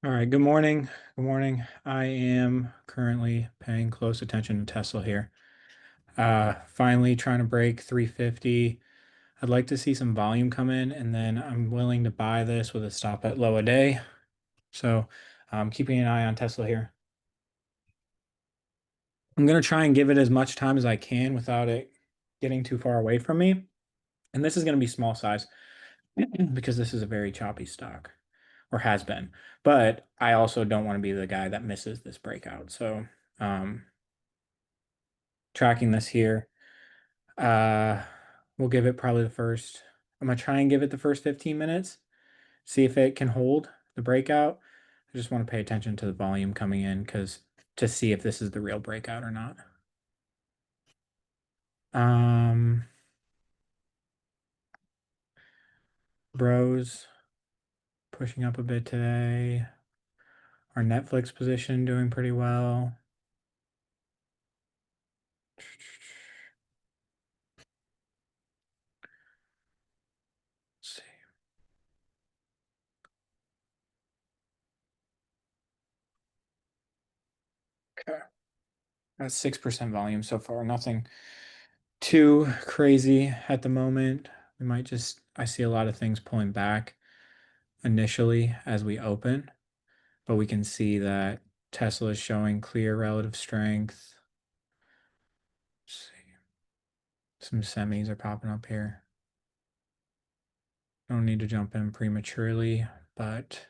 All right, good morning. Good morning. I am currently paying close attention to Tesla here. Finally trying to break 350. I'd like to see some volume come in, and then I'm willing to buy this with a stop at low a day. So I'm keeping an eye on Tesla here. I'm gonna try and give it as much time as I can without it getting too far away from me. And this is gonna be small size because this is a very choppy stock, or has been. But I also don't want to be the guy that misses this breakout. So um tracking this here. Uh, we'll give it probably the first. I'm gonna try and give it the first 15 minutes, see if it can hold the breakout. I just want to pay attention to the volume coming in because to see if this is the real breakout or not. Um, Bros pushing up a bit today. Our Netflix position doing pretty well. Let's see. Okay. That's 6% volume so far. Nothing too crazy at the moment. We might just, I see a lot of things pulling back initially as we open, but we can see that Tesla is showing clear relative strength. Let's see. Some semis are popping up here. Don't need to jump in prematurely, but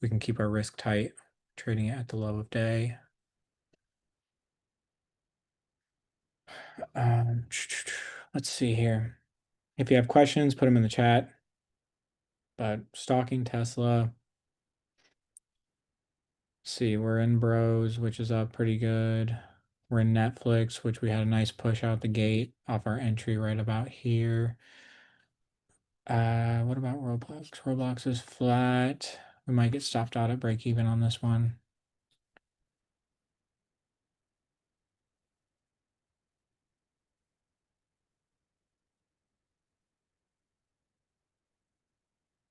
we can keep our risk tight, trading it at the low of day. Um, let's see here. If you have questions, put them in the chat. But stalking Tesla. Let's see, we're in Bros, which is up pretty good. We're in Netflix, which we had a nice push out the gate off our entry right about here. What about Roblox? Roblox is flat. We might get stopped out at break even on this one.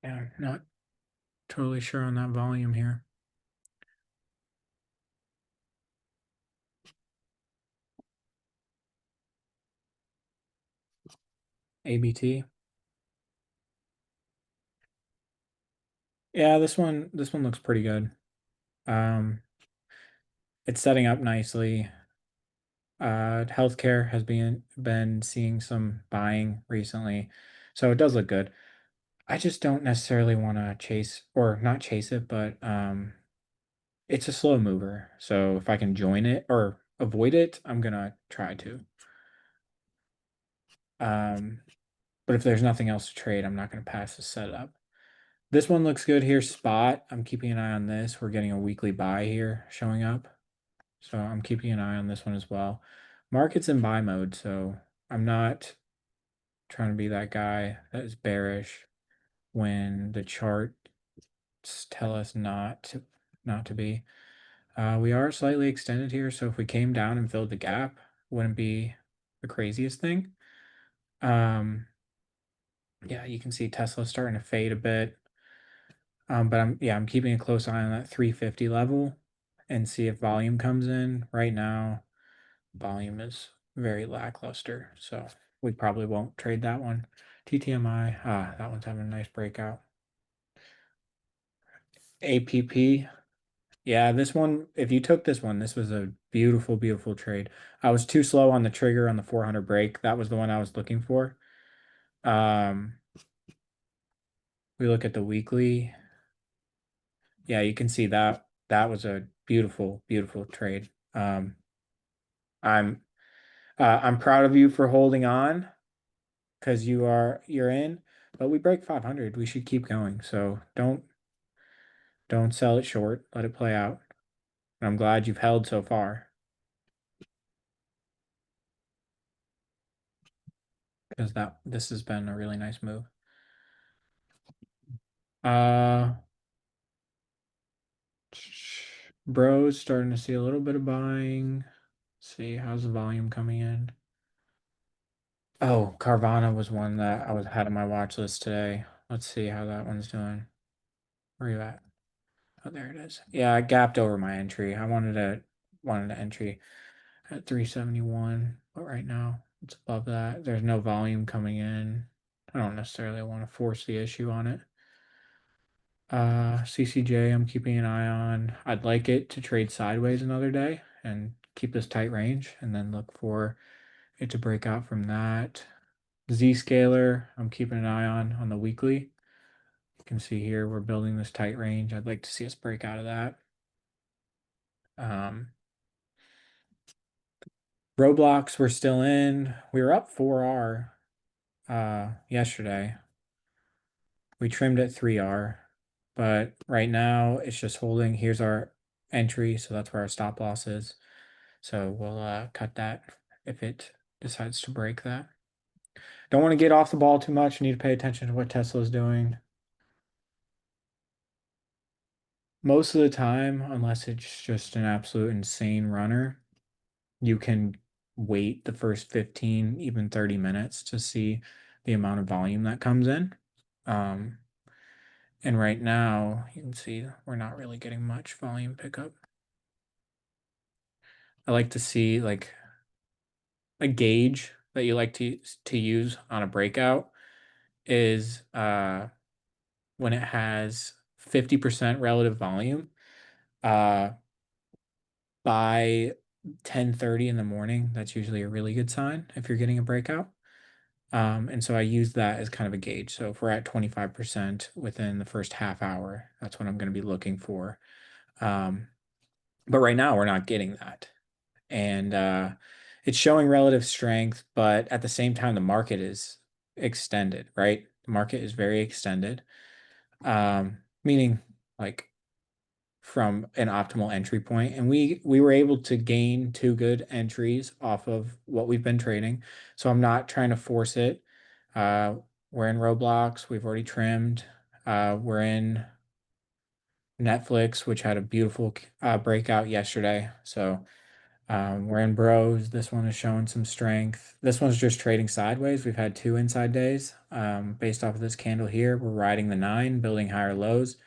Yeah, not totally sure on that volume here. ABT. Yeah, this one looks pretty good. Um, it's setting up nicely. Healthcare has been seeing some buying recently, so it does look good. I just don't necessarily want to chase or not chase it, but it's a slow mover. So if I can join it or avoid it, I'm gonna try to. Um, but if there's nothing else to trade, I'm not gonna pass the setup. This one looks good here. Spot. I'm keeping an eye on this. We're getting a weekly buy here showing up. So I'm keeping an eye on this one as well. Market's in buy mode, so I'm not trying to be that guy that is bearish when the charts tell us not to be. We are slightly extended here, so if we came down and filled the gap, wouldn't be the craziest thing. Yeah, you can see Tesla starting to fade a bit. But I'm keeping a close eye on that 350 level and see if volume comes in. Right now, volume is very lackluster, so we probably won't trade that one. TTMI, that one's having a nice breakout. APP, yeah, this one, if you took this one, this was a beautiful, beautiful trade. I was too slow on the trigger on the 400 break. That was the one I was looking for. Um, we look at the weekly. Yeah, you can see that that was a beautiful, beautiful trade. I'm I'm proud of you for holding on because you're in, but we break 500. We should keep going. So don't sell it short. Let it play out. And I'm glad you've held so far because that this has been a really nice move. Uh, Bros starting to see a little bit of buying. Let's see how's the volume coming in. Oh, Carvana was one that I was had on my watch list today. Let's see how that one's doing. Where are you at? Oh, there it is. Yeah, I gapped over my entry. I wanted an entry at 371, but right now it's above that. There's no volume coming in. I don't necessarily want to force the issue on it. CCJ, I'm keeping an eye on. I'd like it to trade sideways another day and keep this tight range and then look for it to break out from that. Z-scaler, I'm keeping an eye on the weekly. You can see here we're building this tight range. I'd like to see us break out of that. Roblox, we're still in. We were up 4R yesterday. We trimmed at 3R, but right now it's just holding. Here's our entry, so that's where our stop loss is. So we'll cut that if it decides to break that. Don't want to get off the ball too much. Need to pay attention to what Tesla's doing. Most of the time, unless it's just an absolute insane runner, you can wait the first 15, even 30 minutes to see the amount of volume that comes in. And right now, you can see we're not really getting much volume pickup. I like to see like a gauge that you like to use on a breakout is when it has 50% relative volume. Uh, by 10:30 in the morning, that's usually a really good sign if you're getting a breakout. And so I use that as kind of a gauge. So if we're at 25% within the first half hour, that's what I'm going to be looking for. But right now we're not getting that. And it's showing relative strength, but at the same time, the market is extended, right? The market is very extended, meaning like from an optimal entry point, and we were able to gain two good entries off of what we've been trading. So I'm not trying to force it. Uh, we're in Roblox. We've already trimmed. We're in Netflix, which had a beautiful breakout yesterday. So we're in Bros. This one is showing some strength. This one's just trading sideways. We've had two inside days. Based off of this candle here, we're riding the 9, building higher lows.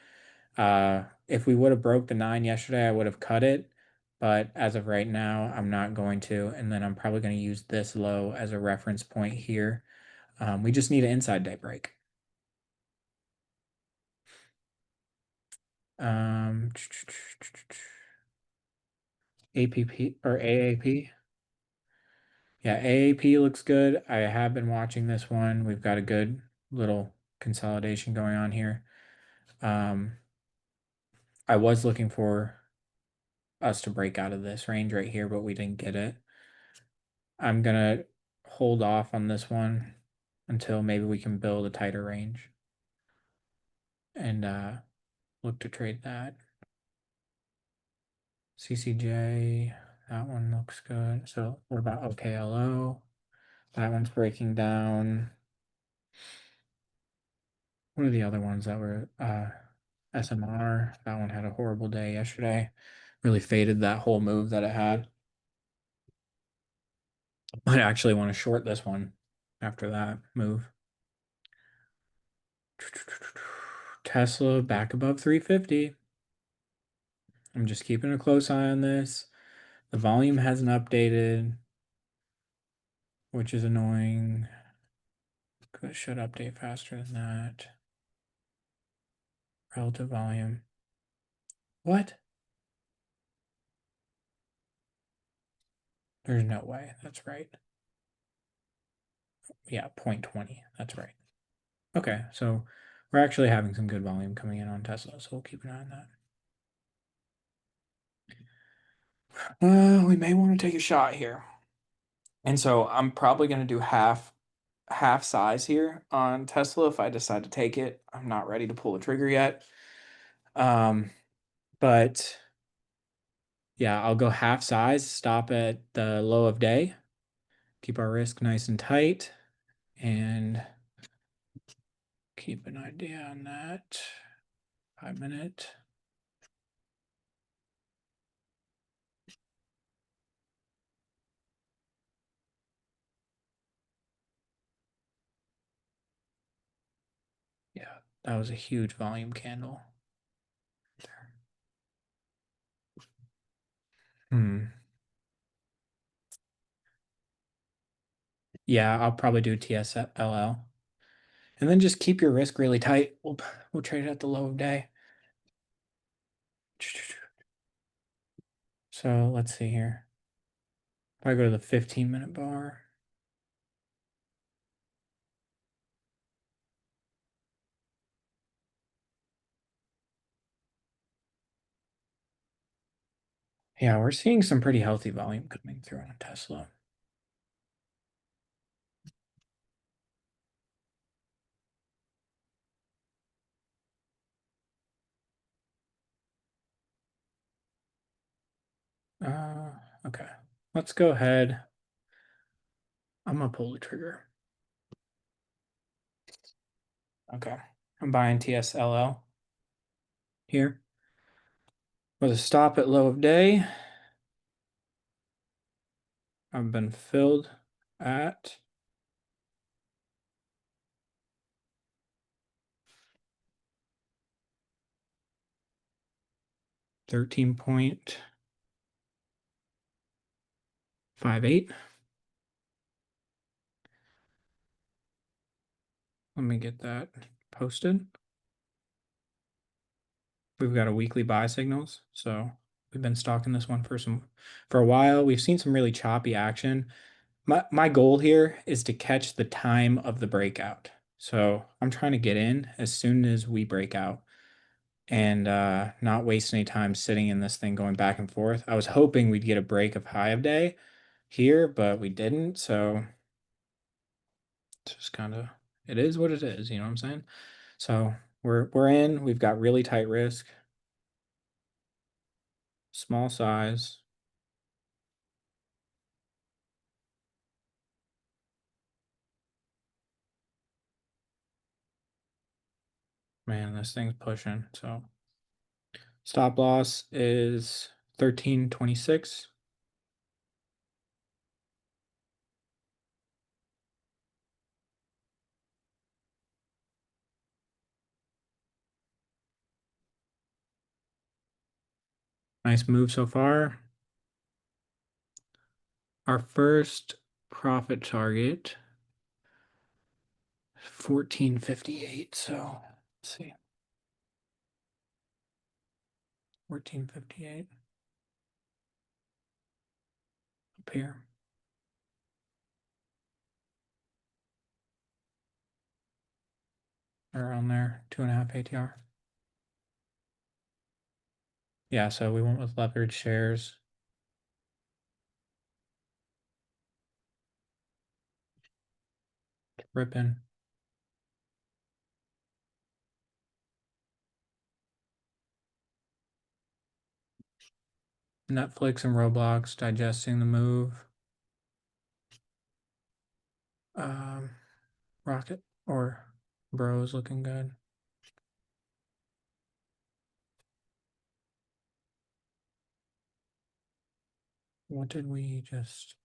If we would have broke the 9 yesterday, I would have cut it. But as of right now, I'm not going to. And then I'm probably going to use this low as a reference point here. We just need an inside day break. APP or AAP. Yeah, AAP looks good. I have been watching this one. We've got a good little consolidation going on here. I was looking for us to break out of this range right here, but we didn't get it. I'm gonna hold off on this one until maybe we can build a tighter range and look to trade that. CCJ, that one looks good. So what about OKLO? That one's breaking down. What are the other ones that were SMR? That one had a horrible day yesterday. Really faded that whole move that it had. I actually want to short this one after that move. Tesla back above 350. I'm just keeping a close eye on this. The volume hasn't updated, which is annoying. It should update faster than that. Relative volume. What? There's no way. That's right. Yeah, 0.20. That's right. Okay, so we're actually having some good volume coming in on Tesla, so we'll keep an eye on that. We may want to take a shot here. And so I'm probably going to do half size here on Tesla if I decide to take it. I'm not ready to pull the trigger yet. But yeah, I'll go half size, stop at the low of day, keep our risk nice and tight, and keep an idea on that. 5 minute. Yeah, that was a huge volume candle. Hmm. Yeah, I'll probably do TSLL. And then just keep your risk really tight. We'll trade it at the low of day. So let's see here. If I go to the 15-minute bar. Yeah, we're seeing some pretty healthy volume coming through on Tesla. Okay. Let's go ahead. I'm gonna pull the trigger. Okay. I'm buying TSLL here with a stop at low of day. I've been filled at 13.58. Let me get that posted. We've got a weekly buy signals, so we've been stalking this one for a while. We've seen some really choppy action. My goal here is to catch the time of the breakout. So I'm trying to get in as soon as we break out and not waste any time sitting in this thing going back and forth. I was hoping we'd get a break of high of day here, but we didn't. So it's just kind of it is what it is, you know what I'm saying? So we're in. We've got really tight risk, small size. Man, this thing's pushing. So stop loss is 13.26. Nice move so far. Our first profit target 14.58. So let's see. 14.58 up here. Around there, 2.5 ATR. Yeah, so we went with leverage shares. Ripping. Netflix and Roblox digesting the move. Rocket or Bros looking good. What did we just?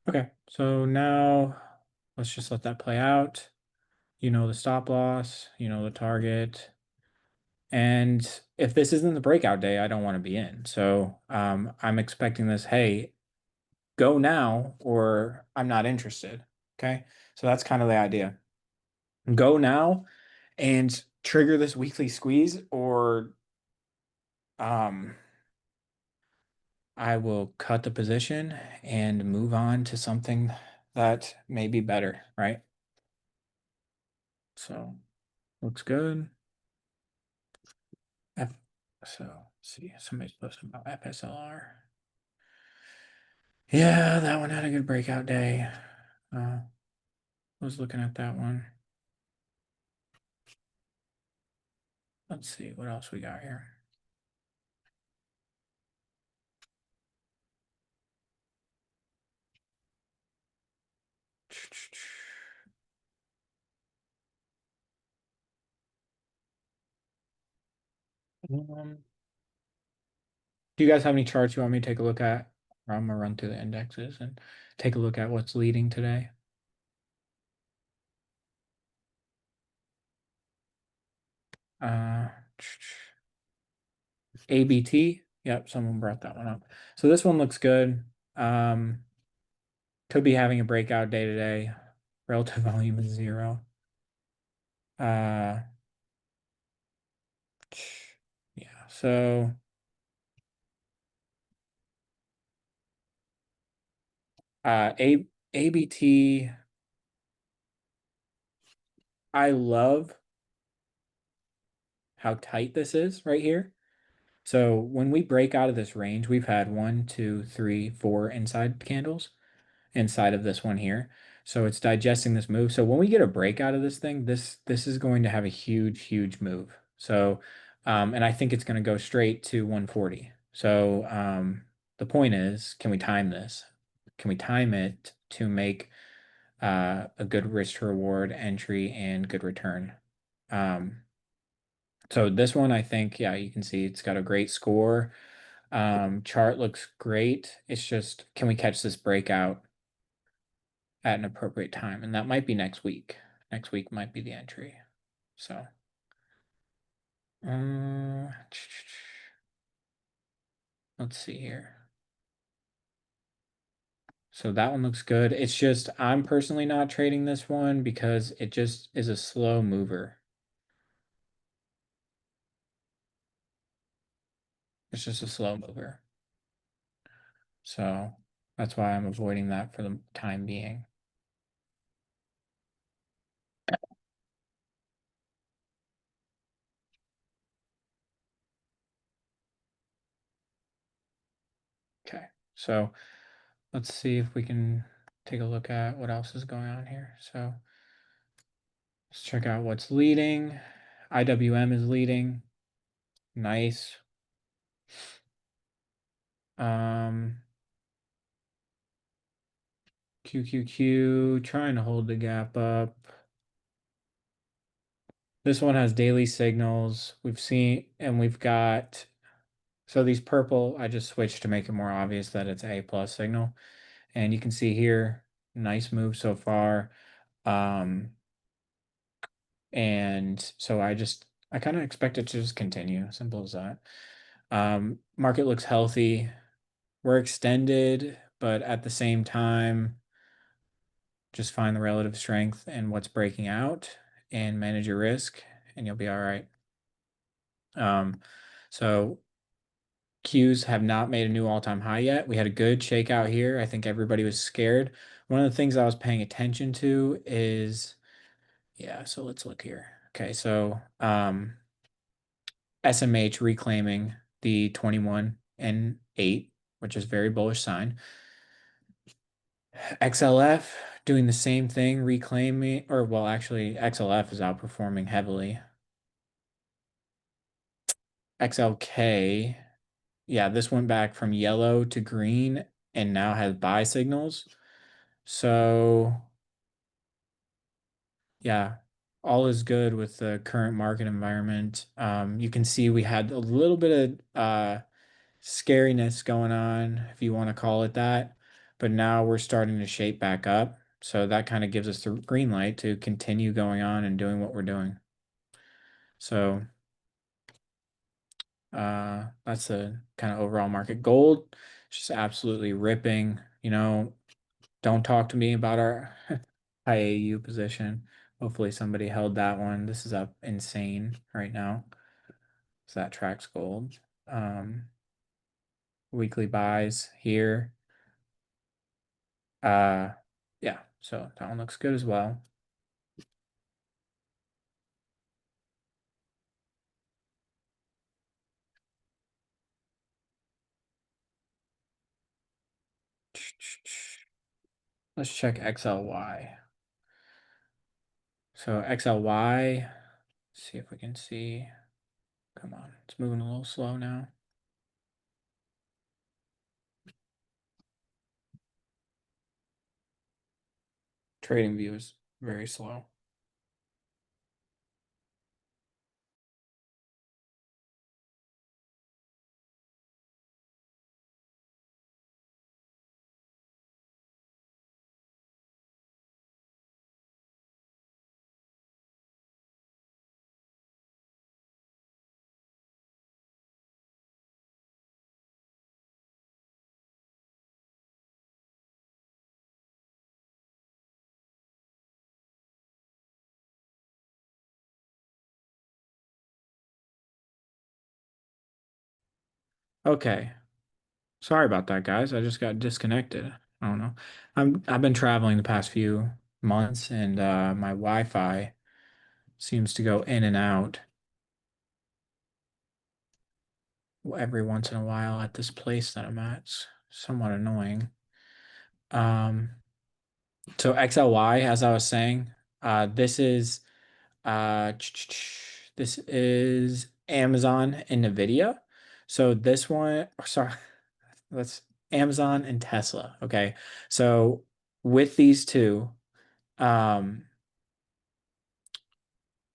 Okay, so now let's just let that play out. You know the stop loss, you know the target. And if this isn't the breakout day, I don't want to be in. So I'm expecting this, hey, go now or I'm not interested. Okay. So that's kind of the idea. Go now and trigger this weekly squeeze, or um, I will cut the position and move on to something that may be better, right? So looks good. F so let's see, somebody's posting about FSLR. Yeah, that one had a good breakout day. I was looking at that one. Let's see what else we got here. Um, do you guys have any charts you want me to take a look at? Or I'm gonna run through the indexes and take a look at what's leading today. Uh, ABT. Yep, someone brought that one up. So this one looks good. Could be having a breakout day today. Relative volume is 0. Uh, yeah, so ABT, I love how tight this is right here. So when we break out of this range, we've had 1, 2, 3, 4 inside candles inside of this one here. So it's digesting this move. So when we get a break out of this thing, this is going to have a huge move. So and I think it's going to go straight to 140. So the point is, can we time this? Can we time it to make a good risk to reward entry and good return? Um, so this one, I think, yeah, you can see it's got a great score. Chart looks great. It's just, can we catch this breakout at an appropriate time? And that might be next week. Next week might be the entry. So, uh, let's see here. So that one looks good. It's just, I'm personally not trading this one because it just is a slow mover. It's just a slow mover. So that's why I'm avoiding that for the time being. Okay. So let's see if we can take a look at what else is going on here. So let's check out what's leading. IWM is leading. Nice. Um, QQQ trying to hold the gap up. This one has daily signals. We've seen, and we've got, so these purple, I just switched to make it more obvious that it's A plus signal. And you can see here, nice move so far. And so I kind of expect it to just continue. Simple as that. Market looks healthy. We're extended, but at the same time, just find the relative strength and what's breaking out and manage your risk, and you'll be all right. So Qs have not made a new all-time high yet. We had a good shakeout here. I think everybody was scared. One of the things I was paying attention to is, yeah, so let's look here. Okay, so SMH reclaiming the 21 and 8, which is very bullish sign. XLF doing the same thing, reclaiming, or well, actually, XLF is outperforming heavily. XLK, yeah, this went back from yellow to green and now has buy signals. So, yeah, all is good with the current market environment. You can see we had a little bit of scariness going on, if you want to call it that. But now we're starting to shape back up. So that kind of gives us the green light to continue going on and doing what we're doing. So that's the kind of overall market. Gold, just absolutely ripping. Don't talk to me about our high AU position. Hopefully somebody held that one. This is up insane right now. So that tracks gold. Weekly buys here. Yeah, so that one looks good as well. Let's check XLY. So XLY, see if we can see. Come on, it's moving a little slow now. Trading view is very slow. Okay. Sorry about that, guys. I just got disconnected. I don't know. I've been traveling the past few months and my Wi-Fi seems to go in and out every once in a while at this place that I'm at. It's somewhat annoying. Um, so XLY, as I was saying, this is this is Amazon and Nvidia. So this one, sorry, that's Amazon and Tesla. Okay. So with these two, um,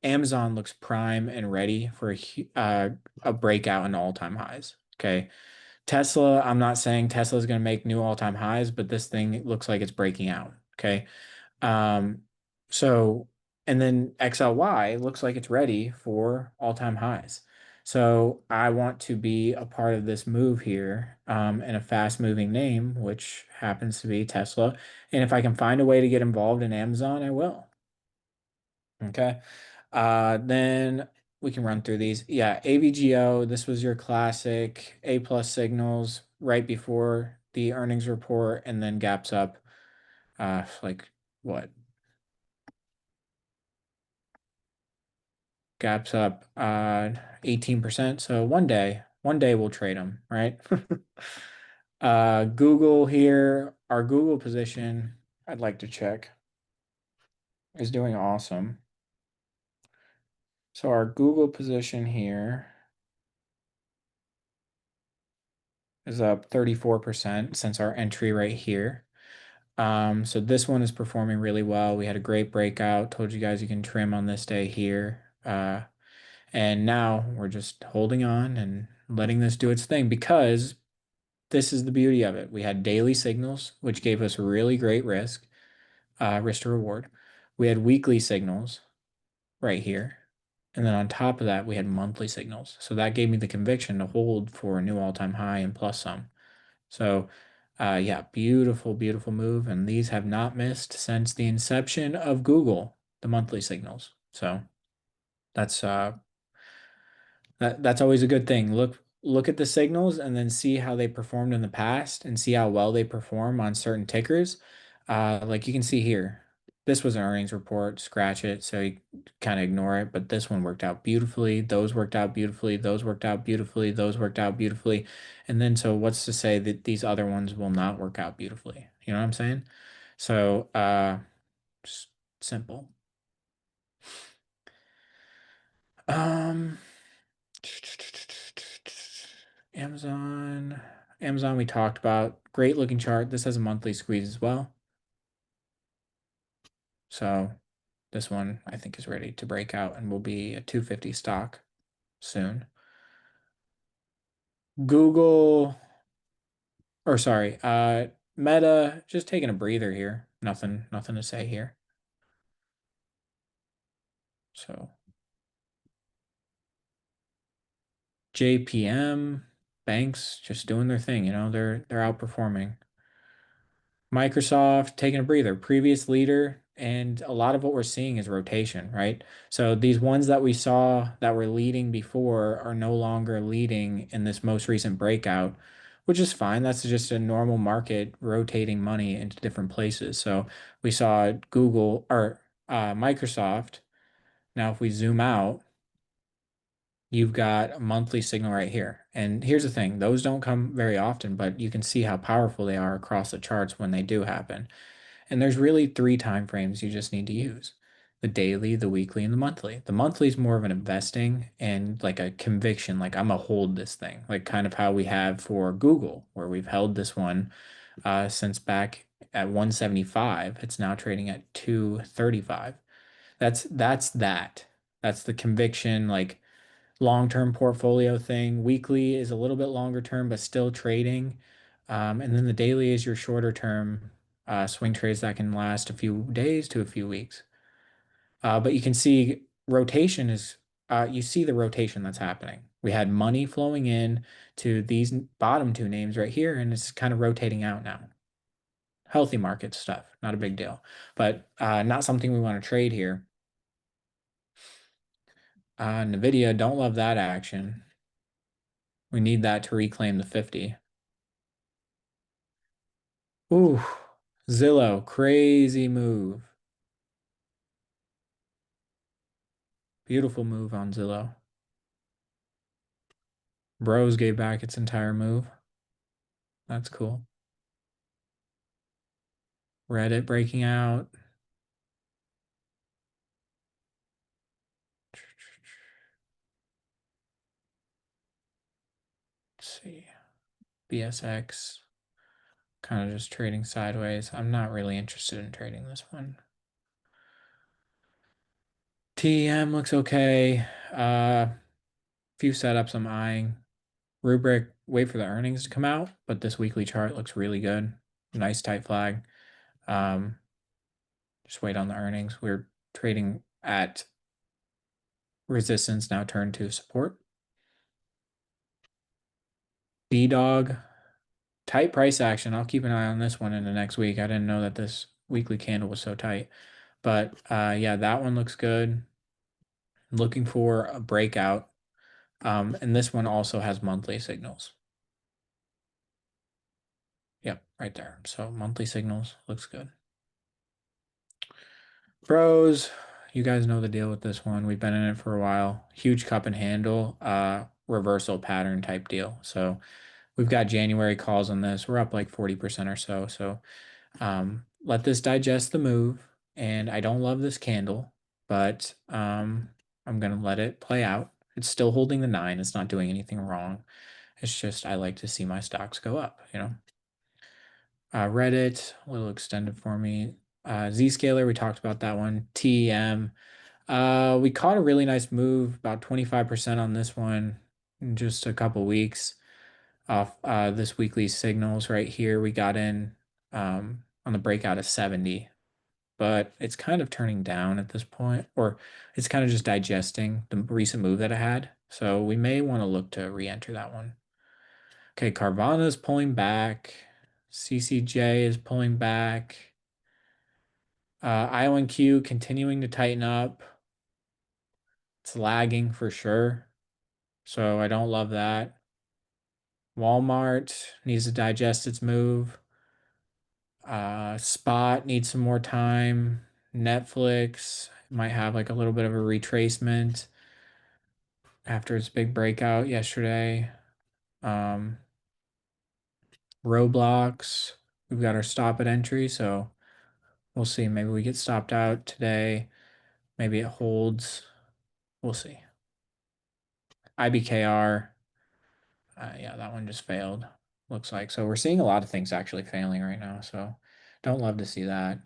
Amazon looks prime and ready for a breakout in all-time highs. Okay. Tesla, I'm not saying Tesla is going to make new all-time highs, but this thing looks like it's breaking out. Okay. Um, so, and then XLY looks like it's ready for all-time highs. So I want to be a part of this move here, in a fast-moving name, which happens to be Tesla. And if I can find a way to get involved in Amazon, I will. Okay. Then we can run through these. Yeah, AVGO, this was your classic A plus signals right before the earnings report and then gaps up like what? Gaps up 18%. So one day we'll trade them, right? Google here, our Google position, I'd like to check, is doing awesome. So our Google position here is up 34% since our entry right here. So this one is performing really well. We had a great breakout. Told you guys you can trim on this day here. And now we're just holding on and letting this do its thing because this is the beauty of it. We had daily signals, which gave us really great risk to reward. We had weekly signals right here. And then on top of that, we had monthly signals. So that gave me the conviction to hold for a new all-time high and plus some. So, yeah, beautiful, beautiful move. And these have not missed since the inception of Google, the monthly signals. So that's that's always a good thing. Look at the signals and then see how they performed in the past and see how well they perform on certain tickers. Like you can see here, this was an earnings report, scratch it, so you kind of ignore it. But this one worked out beautifully. Those worked out beautifully. Those worked out beautifully. Those worked out beautifully. And then so what's to say that these other ones will not work out beautifully? You know what I'm saying? So just simple. Um Amazon. Amazon, we talked about. Great looking chart. This has a monthly squeeze as well. So this one I think is ready to break out and will be a 250 stock soon. Google, or sorry, Meta, just taking a breather here. Nothing to say here. So JPM, banks just doing their thing, they're outperforming. Microsoft taking a breather, previous leader, and a lot of what we're seeing is rotation, right? So these ones that we saw that were leading before are no longer leading in this most recent breakout, which is fine. That's just a normal market rotating money into different places. So we saw Google or Microsoft. Now, if we zoom out, you've got a monthly signal right here. And here's the thing, those don't come very often, but you can see how powerful they are across the charts when they do happen. And there's really three time frames you just need to use: the daily, the weekly, and the monthly. The monthly is more of an investing and like a conviction, like I'm gonna hold this thing, like kind of how we have for Google, where we've held this one since back at 175. It's now trading at 235. That's that's the conviction, like long-term portfolio thing. Weekly is a little bit longer term, but still trading. And then the daily is your shorter term swing trades that can last a few days to a few weeks. But you can see rotation is, you see the rotation that's happening. We had money flowing in to these bottom two names right here, and it's kind of rotating out now. Healthy market stuff, not a big deal, but not something we want to trade here. Nvidia, don't love that action. We need that to reclaim the 50. Ooh, Zillow, crazy move. Beautiful move on Zillow. Bros gave back its entire move. That's cool. Reddit breaking out. Let's see. BSX. Kind of just trading sideways. I'm not really interested in trading this one. TM looks okay. Few setups I'm eyeing. Rubric, wait for the earnings to come out, but this weekly chart looks really good. Nice tight flag. Um, just wait on the earnings. We're trading at resistance, now turned to support. B-Dog, tight price action. I'll keep an eye on this one in the next week. I didn't know that this weekly candle was so tight. But yeah, that one looks good. Looking for a breakout. And this one also has monthly signals. Yep, right there. So monthly signals looks good. Bros, you guys know the deal with this one. We've been in it for a while. Huge cup and handle, reversal pattern type deal. So we've got January calls on this. We're up like 40% or so. So let this digest the move. And I don't love this candle, but I'm gonna let it play out. It's still holding the 9. It's not doing anything wrong. It's just I like to see my stocks go up, you know. Reddit, a little extended for me. Zscaler, we talked about that one. TEM. We caught a really nice move, about 25% on this one in just a couple weeks off this weekly signals right here. We got in on the breakout of 70, but it's kind of turning down at this point, or it's kind of just digesting the recent move that it had. So we may want to look to re-enter that one. Okay, Carvana is pulling back. CCJ is pulling back. IONQ continuing to tighten up. It's lagging for sure. So I don't love that. Walmart needs to digest its move. Spot needs some more time. Netflix might have like a little bit of a retracement after its big breakout yesterday. Um, Roblox, we've got our stop at entry, so we'll see. Maybe we get stopped out today. Maybe it holds. We'll see. IBKR, yeah, that one just failed. Looks like so. We're seeing a lot of things actually failing right now. So don't love to see that.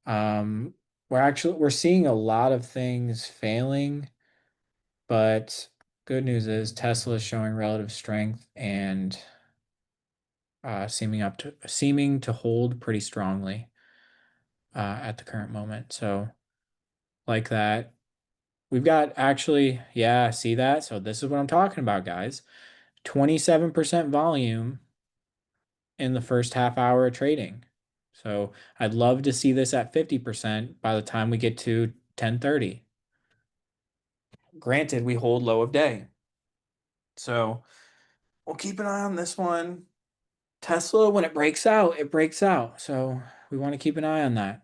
Um, we're seeing a lot of things failing, but good news is Tesla is showing relative strength and seeming to hold pretty strongly at the current moment. So like that. We've got actually, yeah, see that? So this is what I'm talking about, guys. 27% volume in the first half hour of trading. So I'd love to see this at 50% by the time we get to 10:30. Granted, we hold low of day. So we'll keep an eye on this one. Tesla, when it breaks out, it breaks out. So we want to keep an eye on that.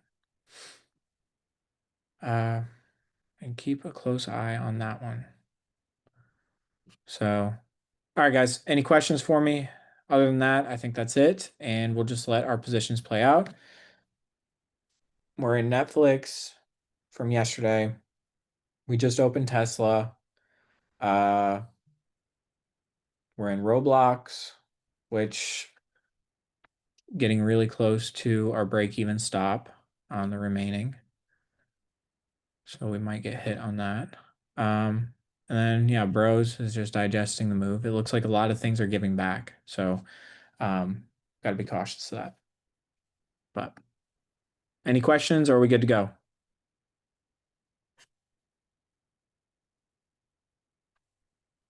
And keep a close eye on that one. So, all right, guys, any questions for me? Other than that, I think that's it. And we'll just let our positions play out. We're in Netflix from yesterday. We just opened Tesla. Uh, we're in Roblox, which getting really close to our break-even stop on the remaining. So we might get hit on that. And then yeah, Bros is just digesting the move. It looks like a lot of things are giving back. So got to be cautious of that. But any questions or are we good to go?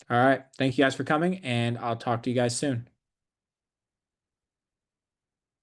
All right. Thank you guys for coming, and I'll talk to you guys soon.